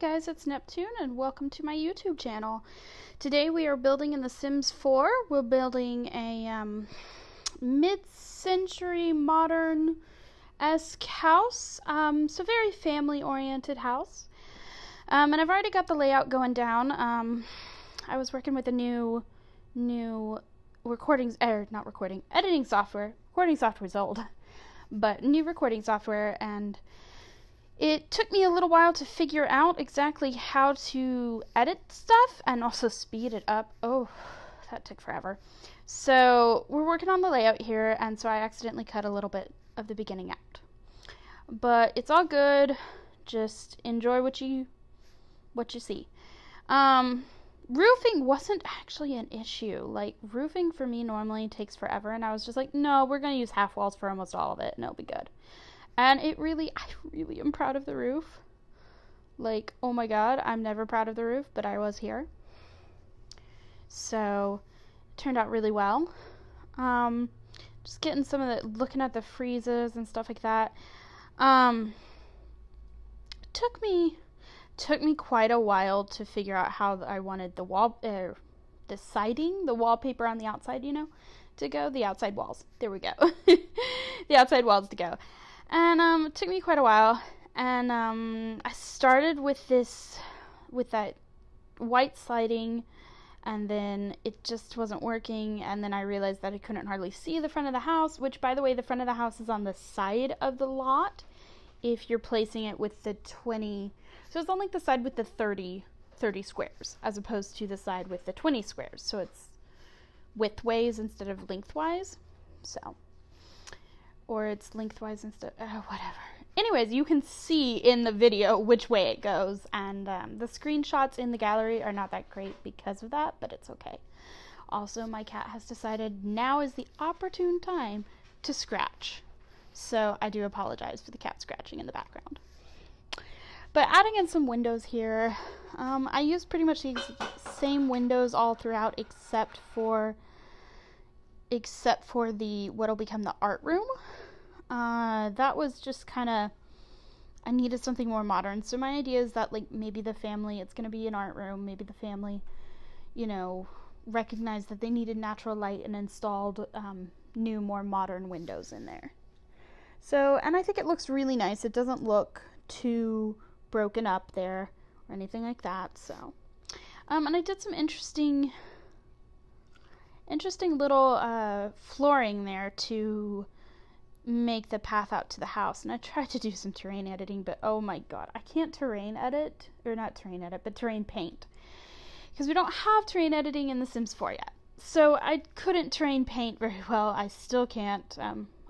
guys, it's Neptune and welcome to my YouTube channel. Today we are building in The Sims 4. We're building a mid-century modern-esque house. So very family-oriented house. And I've already got the layout going down. I was working with a new editing software. Recording software is old, but new recording software, and it took me a little while to figure out exactly how to edit stuff and also speed it up. Oh, that took forever. So we're working on the layout here, and so I accidentally cut a little bit of the beginning out. But it's all good. Just enjoy what you see. Roofing wasn't actually an issue. Like, roofing for me normally takes forever, and I was just like, no, we're going to use half walls for almost all of it, and it'll be good. And I really am proud of the roof. Like, oh my god, I'm never proud of the roof, but I was here. So, it turned out really well. Just getting some of the, looking at the freezes and stuff like that. Took me quite a while to figure out how I wanted the siding, the wallpaper on the outside, to go. The outside walls. There we go. The outside walls to go. And it took me quite a while, and I started with that white siding, and then it just wasn't working, and then I realized that I couldn't hardly see the front of the house, which, by the way, the front of the house is on the side of the lot if you're placing it with the 20, so it's on like the side with the 30 squares, as opposed to the side with the 20 squares, so it's widthways instead of lengthwise, so... or it's lengthwise instead, whatever. Anyways, you can see in the video which way it goes, and the screenshots in the gallery are not that great because of that, but it's okay. Also, my cat has decided now is the opportune time to scratch, so I do apologize for the cat scratching in the background. But adding in some windows here, I use pretty much the same windows all throughout except for the what'll become the art room. That was just kind of, I needed something more modern. So my idea is that, like, maybe the family, it's going to be an art room, maybe the family, recognized that they needed natural light and installed new, more modern windows in there. So, and I think it looks really nice. It doesn't look too broken up there or anything like that. So, and I did some interesting little flooring there to make the path out to the house, and I tried to do some terrain editing, but oh my god, I can't terrain paint, because we don't have terrain editing in The Sims 4 yet, so I couldn't terrain paint very well. I still can't.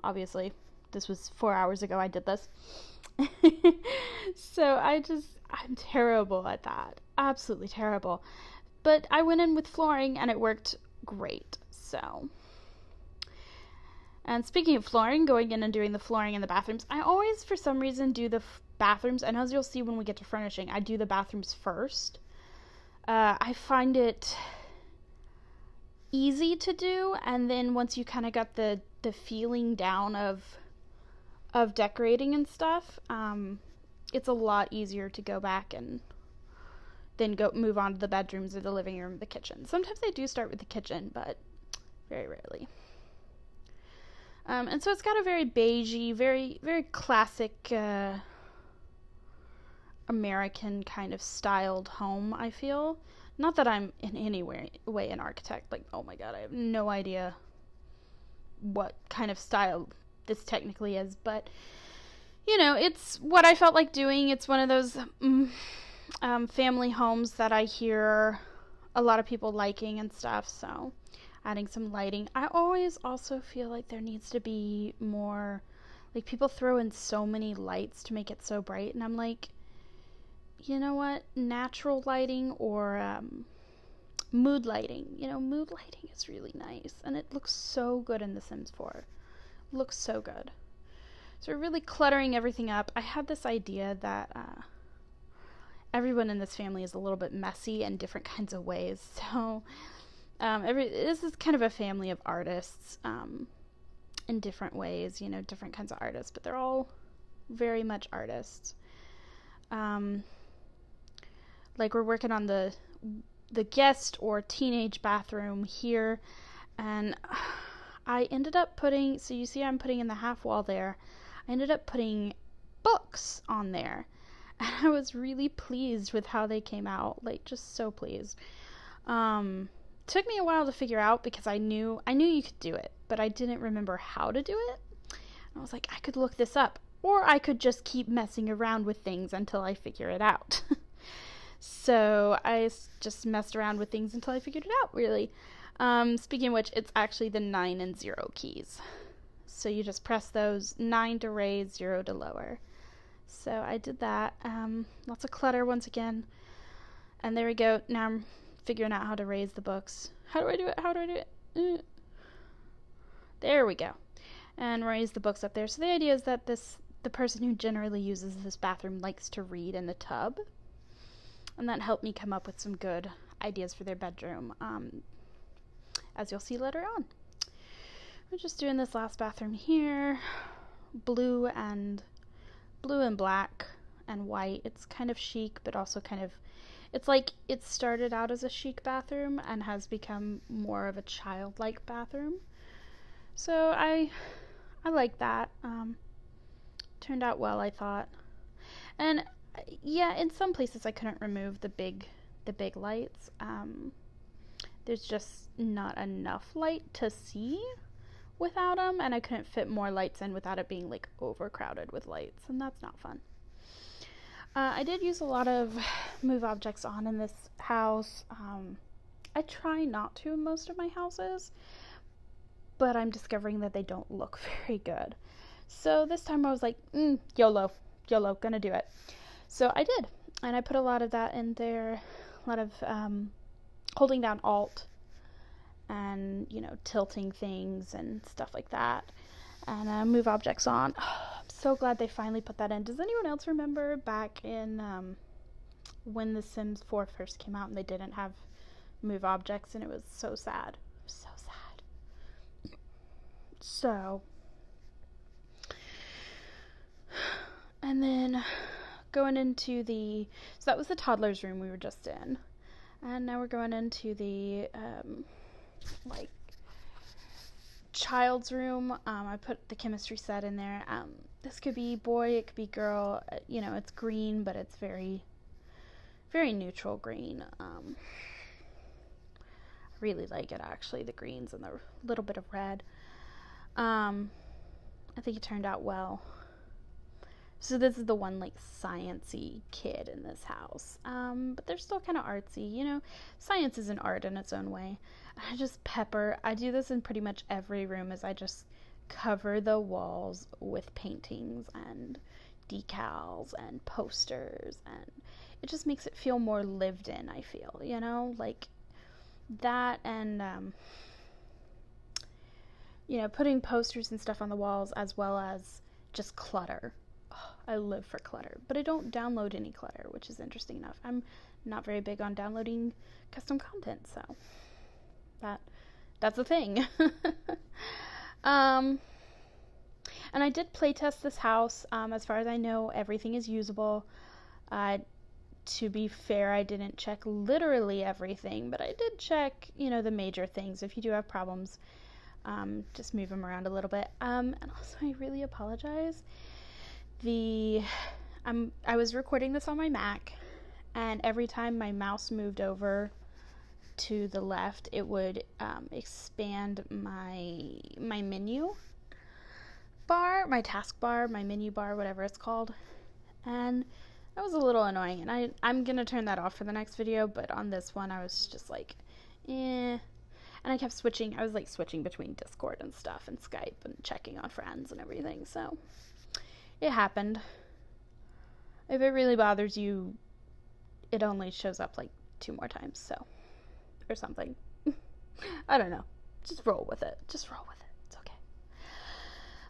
Obviously this was 4 hours ago I did this. So I'm terrible at that, absolutely terrible, but I went in with flooring and it worked great. So, and speaking of flooring, going in and doing the flooring in the bathrooms, I always for some reason do the bathrooms, and as you'll see when we get to furnishing, I do the bathrooms first. I find it easy to do, and then once you kind of got the feeling down of decorating and stuff, it's a lot easier to go back and then move on to the bedrooms or the living room, the kitchen. Sometimes I do start with the kitchen, but very rarely. And so it's got a very beigey, very, very classic American kind of styled home, I feel. Not that I'm in any way an architect. Like, oh my god, I have no idea what kind of style this technically is, but it's what I felt like doing. It's one of those family homes that I hear a lot of people liking and stuff, so adding some lighting. I always also feel like there needs to be more, like, people throw in so many lights to make it so bright, and I'm like, you know what, natural lighting or mood lighting. Mood lighting is really nice, and it looks so good in The Sims 4. Looks so good. So we're really cluttering everything up. I had this idea that everyone in this family is a little bit messy in different kinds of ways, so this is kind of a family of artists in different ways, different kinds of artists, but they're all very much artists. like we're working on the guest or teenage bathroom here, and I ended up putting, so you see I'm putting in the half wall there, I ended up putting books on there, and I was really pleased with how they came out, like just so pleased. Took me a while to figure out because I knew you could do it, but I didn't remember how to do it. And I was like, I could look this up, or I could just keep messing around with things until I figure it out. So I just messed around with things until I figured it out, really. Speaking of which, it's actually the 9 and 0 keys. So you just press those, 9 to raise, 0 to lower. So I did that. Lots of clutter once again. And there we go. Now I'm figuring out how to raise the books. How do I do it? There we go. And raise the books up there. So the idea is that the person who generally uses this bathroom likes to read in the tub. And that helped me come up with some good ideas for their bedroom, as you'll see later on. We're just doing this last bathroom here. Blue and black and white. It's kind of chic, but also kind of, it's like it started out as a chic bathroom and has become more of a childlike bathroom. So I like that. Turned out well, I thought. And yeah, in some places I couldn't remove the big lights. There's just not enough light to see without them, and I couldn't fit more lights in without it being like overcrowded with lights, and that's not fun. I did use a lot of move objects on in this house. I try not to in most of my houses, but I'm discovering that they don't look very good. So this time I was like, YOLO, gonna do it. So I did, and I put a lot of that in there, a lot of holding down Alt and, tilting things and stuff like that, and move objects on. I'm so glad they finally put that in. Does anyone else remember back in when The Sims 4 first came out and they didn't have move objects, and it was so sad. So sad. So, and then going into so that was the toddler's room we were just in. And now we're going into the, child's room. I put the chemistry set in there. This could be boy, it could be girl. It's green, but it's very, very neutral green. I really like it, actually, the greens and the little bit of red. I think it turned out well. So this is the one, science-y kid in this house. But they're still kind of artsy, Science is an art in its own way. I do this in pretty much every room, is I just cover the walls with paintings and decals and posters, and it just makes it feel more lived in, I feel, like that, and, putting posters and stuff on the walls, as well as just clutter. I live for clutter, but I don't download any clutter, which is interesting enough. I'm not very big on downloading custom content, so that's a thing. And I did playtest this house. As far as I know, everything is usable. To be fair, I didn't check literally everything, but I did check, the major things. If you do have problems, just move them around a little bit. And also, I really apologize. I was recording this on my Mac, and every time my mouse moved over to the left, it would expand my menu bar, my task bar, my menu bar, whatever it's called, and that was a little annoying, and I'm gonna turn that off for the next video, but on this one I was just like, and I kept switching. I was switching between Discord and stuff and Skype and checking on friends and everything, so it happened. If it really bothers you, it only shows up 2 more times, so, or something. I don't know. Just roll with it. It's okay.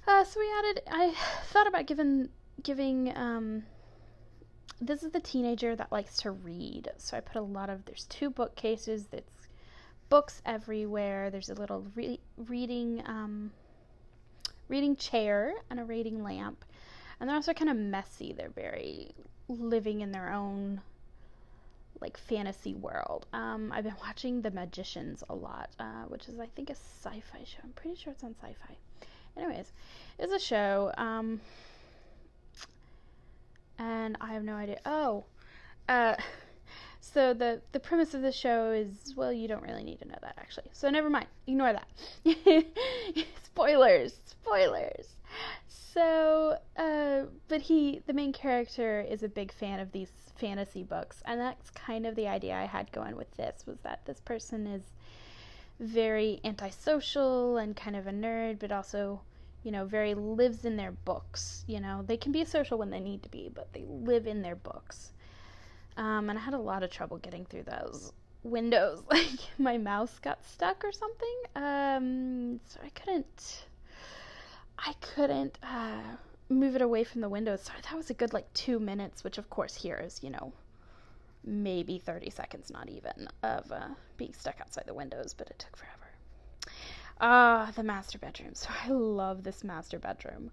So I thought about giving, this is the teenager that likes to read, so I put there's 2 bookcases, that's books everywhere, there's a little reading chair and a reading lamp. And they're also kind of messy. They're very living in their own like fantasy world. I've been watching The Magicians a lot, which is I think a sci-fi show. I'm pretty sure it's on Sci-Fi. Anyways, it's a show, and I have no idea. Oh, so the premise of the show is, well, you don't really need to know that actually. So never mind, ignore that. Spoilers. So, but the main character is a big fan of these fantasy books, and that's kind of the idea I had going with this, was that this person is very antisocial and kind of a nerd, but also, very lives in their books. They can be social when they need to be, but they live in their books. And I had a lot of trouble getting through those windows. Like, my mouse got stuck or something. So I couldn't move it away from the windows. So that was a good 2 minutes, which of course here is, maybe 30 seconds, not even, of being stuck outside the windows, but it took forever. The master bedroom. So I love this master bedroom.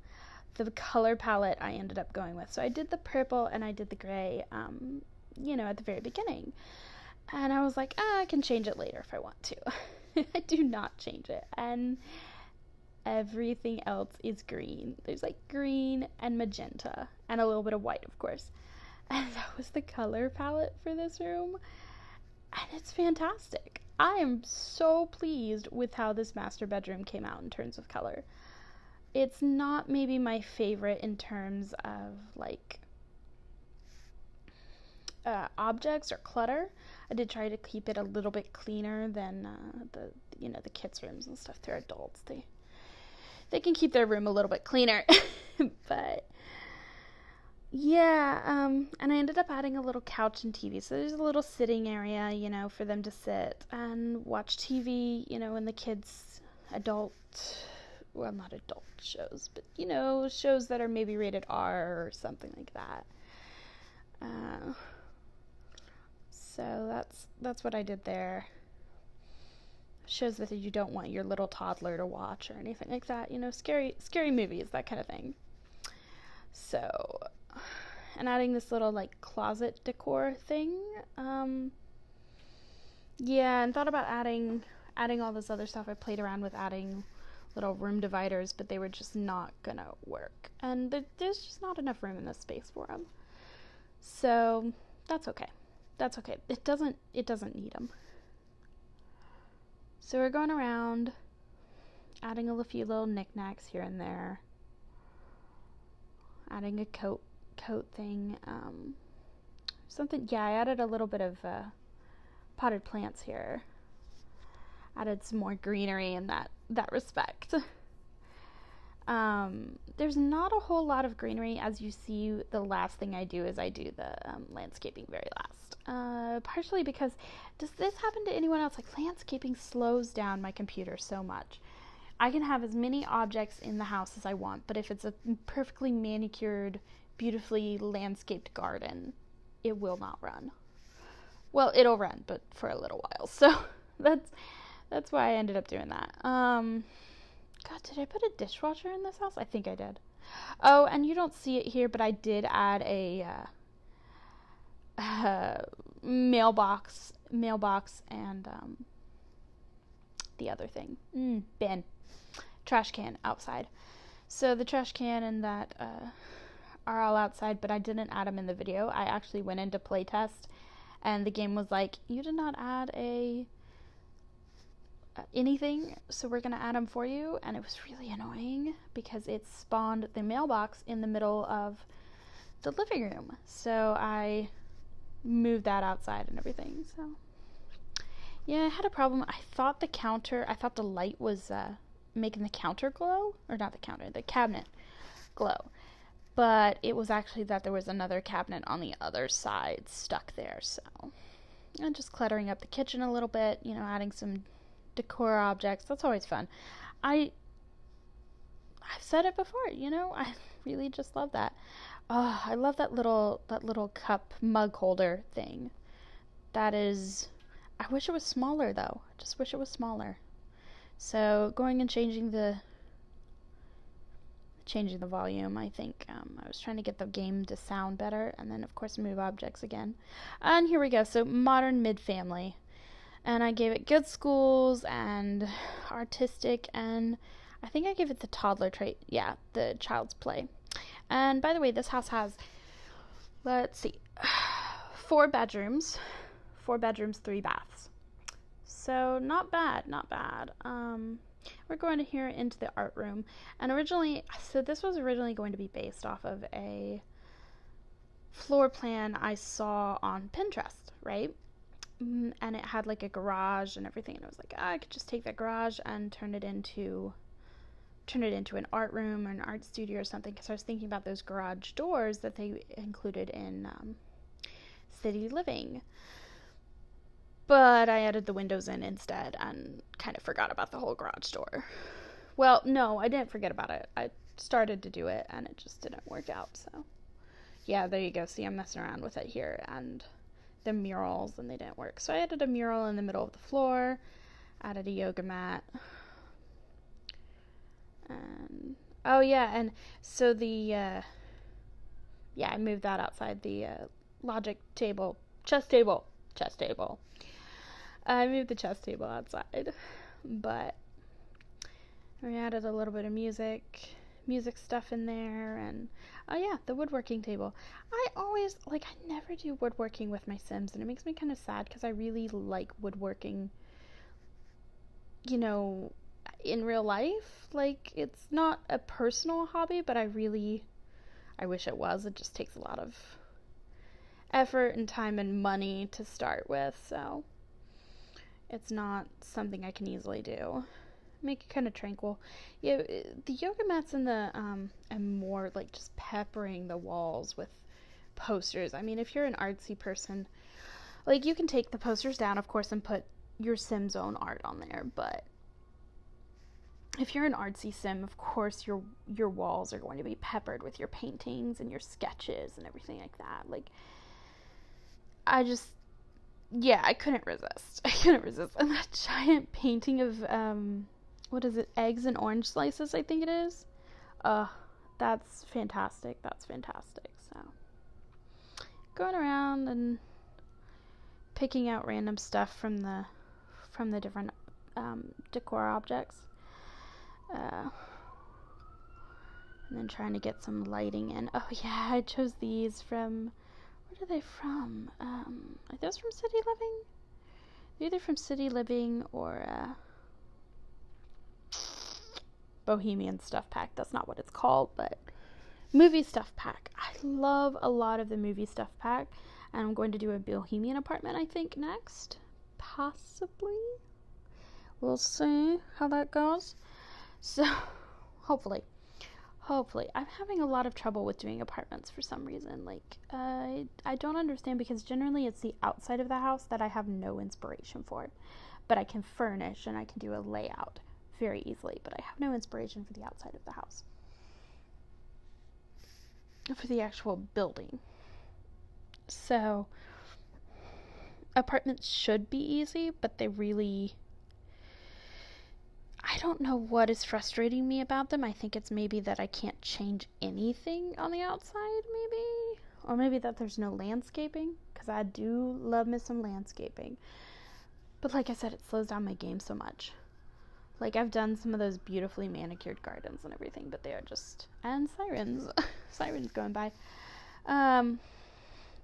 The color palette I ended up going with. So I did the purple and I did the gray, at the very beginning. And I was like, I can change it later if I want to. I do not change it. And everything else is green. There's green and magenta and a little bit of white, of course. And that was the color palette for this room. And it's fantastic. I am so pleased with how this master bedroom came out in terms of color. It's not maybe my favorite in terms of objects or clutter. I did try to keep it a little bit cleaner than the kids' rooms and stuff. They're adults. They can keep their room a little bit cleaner. But yeah, and I ended up adding a little couch and TV. So there's a little sitting area, for them to sit and watch TV, in the kids' not adult shows, but, shows that are maybe rated R or something like that. So that's what I did there. Shows that you don't want your little toddler to watch or anything like that. Scary movies, that kind of thing. So, and adding this little closet decor thing. Yeah, and thought about adding all this other stuff. I played around with adding little room dividers, but they were just not gonna work. And there's just not enough room in this space for them. So that's okay. It doesn't need them. So we're going around, adding a few little knickknacks here and there, adding a coat thing, I added a little bit of potted plants here, added some more greenery in that respect. There's not a whole lot of greenery. As you see, the last thing I do is I do the landscaping very last. Partially because, does this happen to anyone else? Landscaping slows down my computer so much. I can have as many objects in the house as I want, but if it's a perfectly manicured, beautifully landscaped garden, it will not run. Well, it'll run, but for a little while. So that's why I ended up doing that. God, did I put a dishwasher in this house? I think I did. Oh, and you don't see it here, but I did add a mailbox, and the other thing, bin, trash can outside. So the trash can and that are all outside, but I didn't add them in the video. I actually went into playtest, and the game was like, you did not add anything, so we're gonna add them for you. And it was really annoying because it spawned the mailbox in the middle of the living room, so I moved that outside and everything. So yeah, I had a problem. I thought the light was making the counter glow, or not the counter, the cabinet glow, but it was actually that there was another cabinet on the other side stuck there. So I'm just cluttering up the kitchen a little bit, adding some decor objects. That's always fun. I've said it before, I really just love that. Oh, I love that little cup mug holder thing. That is, I wish it was smaller though. I just wish it was smaller. So going and changing the changing the volume, I think. I was trying to get the game to sound better, and then, of course, move objects again. And here we go. So, modern mid-family. And I gave it good schools and artistic, and I think I gave it the toddler trait. Yeah, the child's play. And by the way, this house has, let's see, 4 bedrooms, 3 baths. So not bad, not bad. We're going to here into the art room. And so this was originally going to be based off of a floor plan I saw on Pinterest, right? And it had like a garage and everything. And I was like, I could just take that garage and turn it into an art room or an art studio or something. Because I was thinking about those garage doors that they included in City Living. But I added the windows in instead and kind of forgot about the whole garage door. Well, no, I didn't forget about it. I started to do it and it just didn't work out. So, yeah, there you go. See, I'm messing around with it here. And the murals, and they didn't work. So I added a mural in the middle of the floor. Added a yoga mat. And, oh, yeah, and so I moved that outside the chess table. I moved the chess table outside, but we added a little bit of music stuff in there, and oh yeah, the woodworking table. I never do woodworking with my Sims, and it makes me kind of sad because I really like woodworking, in real life. Like, it's not a personal hobby, but I wish it was. It just takes a lot of effort and time and money to start with, so it's not something I can easily do. Make it kind of tranquil. Yeah, the yoga mats and and more like just peppering the walls with posters. I mean, if you're an artsy person, like, you can take the posters down, of course, and put your Sim's own art on there, but if you're an artsy Sim, of course your walls are going to be peppered with your paintings and your sketches and everything like that. Like, I couldn't resist. And that giant painting of, what is it, eggs and orange slices, I think it is. That's fantastic. So, going around and picking out random stuff from the different decor objects. And then trying to get some lighting in. Oh yeah, I chose these from, what are they from? Are those from City Living? They're either from City Living or Bohemian Stuff Pack. That's not what it's called, but Movie Stuff Pack. I love a lot of the Movie Stuff Pack, and I'm going to do a Bohemian apartment, I think, next. Possibly. We'll see how that goes. So, hopefully. I'm having a lot of trouble with doing apartments for some reason. Like, I don't understand, because generally it's the outside of the house that I have no inspiration for. But I can furnish and I can do a layout very easily, but I have no inspiration for the outside of the house. For the actual building. So, apartments should be easy, but they really... I don't know what is frustrating me about them. I think it's maybe that I can't change anything on the outside, maybe. Or maybe that there's no landscaping, because I do love me some landscaping. But like I said, it slows down my game so much. Like, I've done some of those beautifully manicured gardens and everything, but they are just... And sirens. Sirens going by.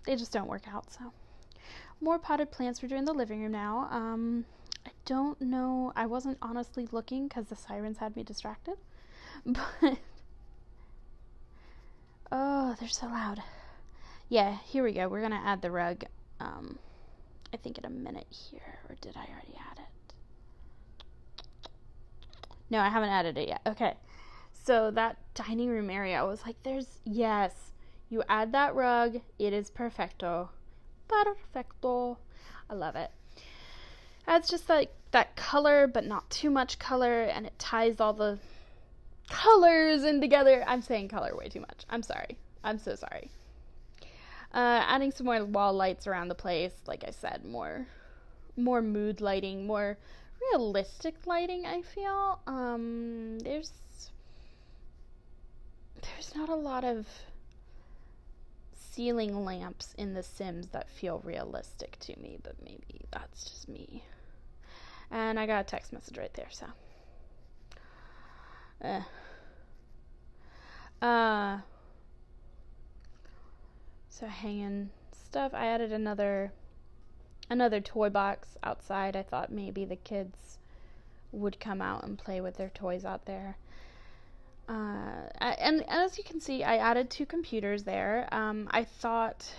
They just don't work out, so... More potted plants. We're doing the living room now. I don't know. I wasn't honestly looking because the sirens had me distracted. But... Oh, they're so loud. Yeah, here we go. We're going to add the rug. I think in a minute here. Or did I already add it? No, I haven't added it yet. Okay. So that dining room area, I was like, yes. You add that rug. It is perfecto. Perfecto. I love it. Adds just like that color, but not too much color, and it ties all the colors in together. I'm saying color way too much. I'm sorry. I'm so sorry. Adding some more wall lights around the place. Like I said, more mood lighting, more realistic lighting, I feel. there's not a lot of ceiling lamps in The Sims that feel realistic to me, but maybe that's just me. And I got a text message right there, so. So hanging stuff. I added another toy box outside. I thought maybe the kids would come out and play with their toys out there. And as you can see, I added 2 computers there. I thought,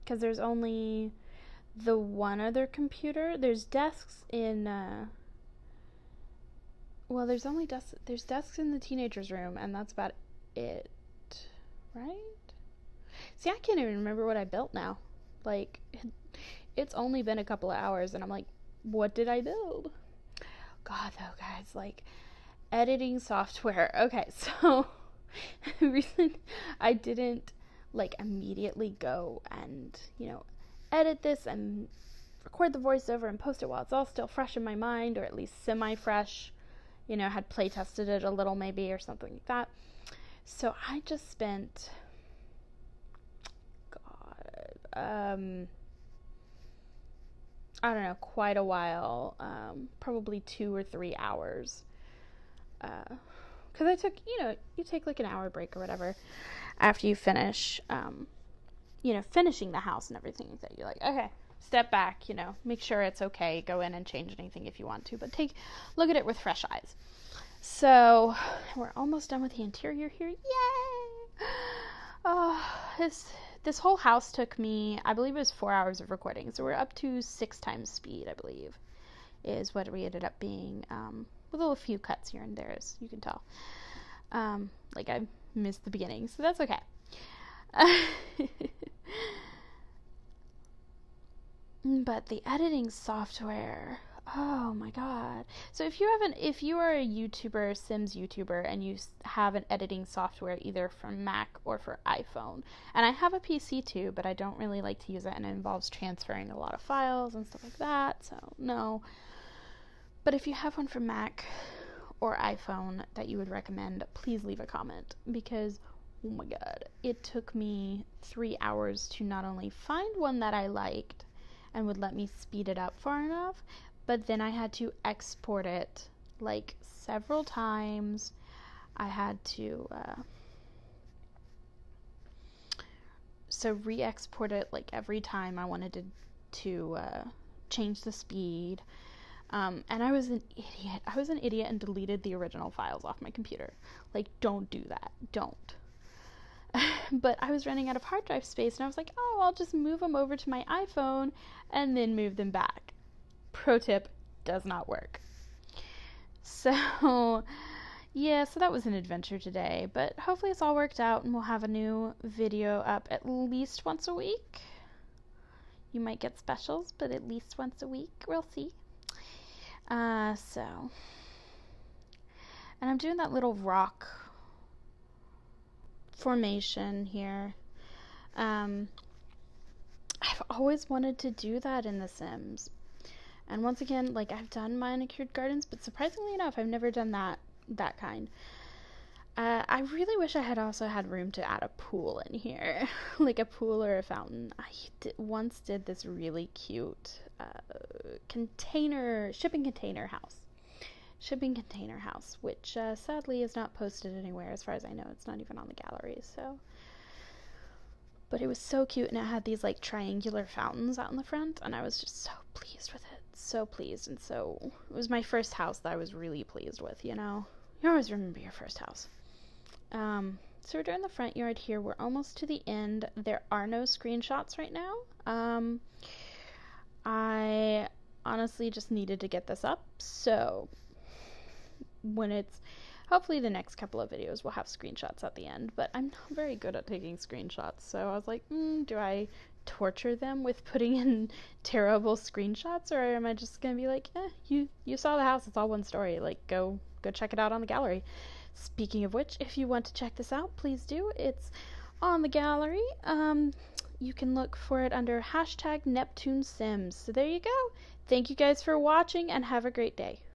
because there's only the one other computer, there's desks in, well, there's desks in the teenager's room, and that's about it, right? See, I can't even remember what I built now. Like, it's only been a couple of hours, and I'm like, what did I build? God, though, guys, like, editing software. Okay, so the reason I didn't like immediately go and, edit this and record the voiceover and post it while it's all still fresh in my mind, or at least semi-fresh, had play tested it a little maybe or something like that. So I just spent, I don't know, quite a while, probably 2 or 3 hours. Because I took, you take like an hour break or whatever after you finish, finishing the house and everything. That you're like, okay, step back, make sure it's okay. Go in and change anything if you want to, but look at it with fresh eyes. So we're almost done with the interior here. Yay! This whole house took me, I believe it was 4 hours of recording. So we're up to 6 times speed, I believe, is what we ended up being, with a few cuts here and there, as you can tell. Like I missed the beginning, so that's okay. But the editing software, oh my god. So if you are a YouTuber, Sims YouTuber, and you have an editing software either for Mac or for iPhone, and I have a PC too, but I don't really like to use it, and it involves transferring a lot of files and stuff like that, so no. But if you have one for Mac or iPhone that you would recommend, please leave a comment, because oh my god, it took me 3 hours to not only find one that I liked and would let me speed it up far enough, but then I had to export it like several times. I had to re-export it like every time I wanted to change the speed. And I was an idiot. I was an idiot and deleted the original files off my computer. Like, don't do that. Don't. But I was running out of hard drive space, and I was like, oh, I'll just move them over to my iPhone and then move them back. Pro tip, does not work. So, yeah, so that was an adventure today. But hopefully it's all worked out, and we'll have a new video up at least once a week. You might get specials, but at least once a week. We'll see. And I'm doing that little rock formation here. I've always wanted to do that in The Sims. And once again, like, I've done manicured gardens, but surprisingly enough, I've never done that kind. I really wish I had also had room to add a pool in here, like a pool or a fountain. I once did this really cute shipping container house, which sadly is not posted anywhere as far as I know. It's not even on the gallery, so. But it was so cute, and it had these like triangular fountains out in the front, and I was just so pleased with it. So pleased, and so it was my first house that I was really pleased with, You always remember your first house. So we're doing the front yard here. We're almost to the end. There are no screenshots right now. I honestly just needed to get this up, so hopefully the next couple of videos will have screenshots at the end, but I'm not very good at taking screenshots, so I was like, do I torture them with putting in terrible screenshots, or am I just gonna be like, you saw the house, it's all one story, like, go check it out on the gallery. Speaking of which, if you want to check this out, please do. It's on the gallery. You can look for it under #NeptuneSims. So there you go. Thank you guys for watching, and have a great day.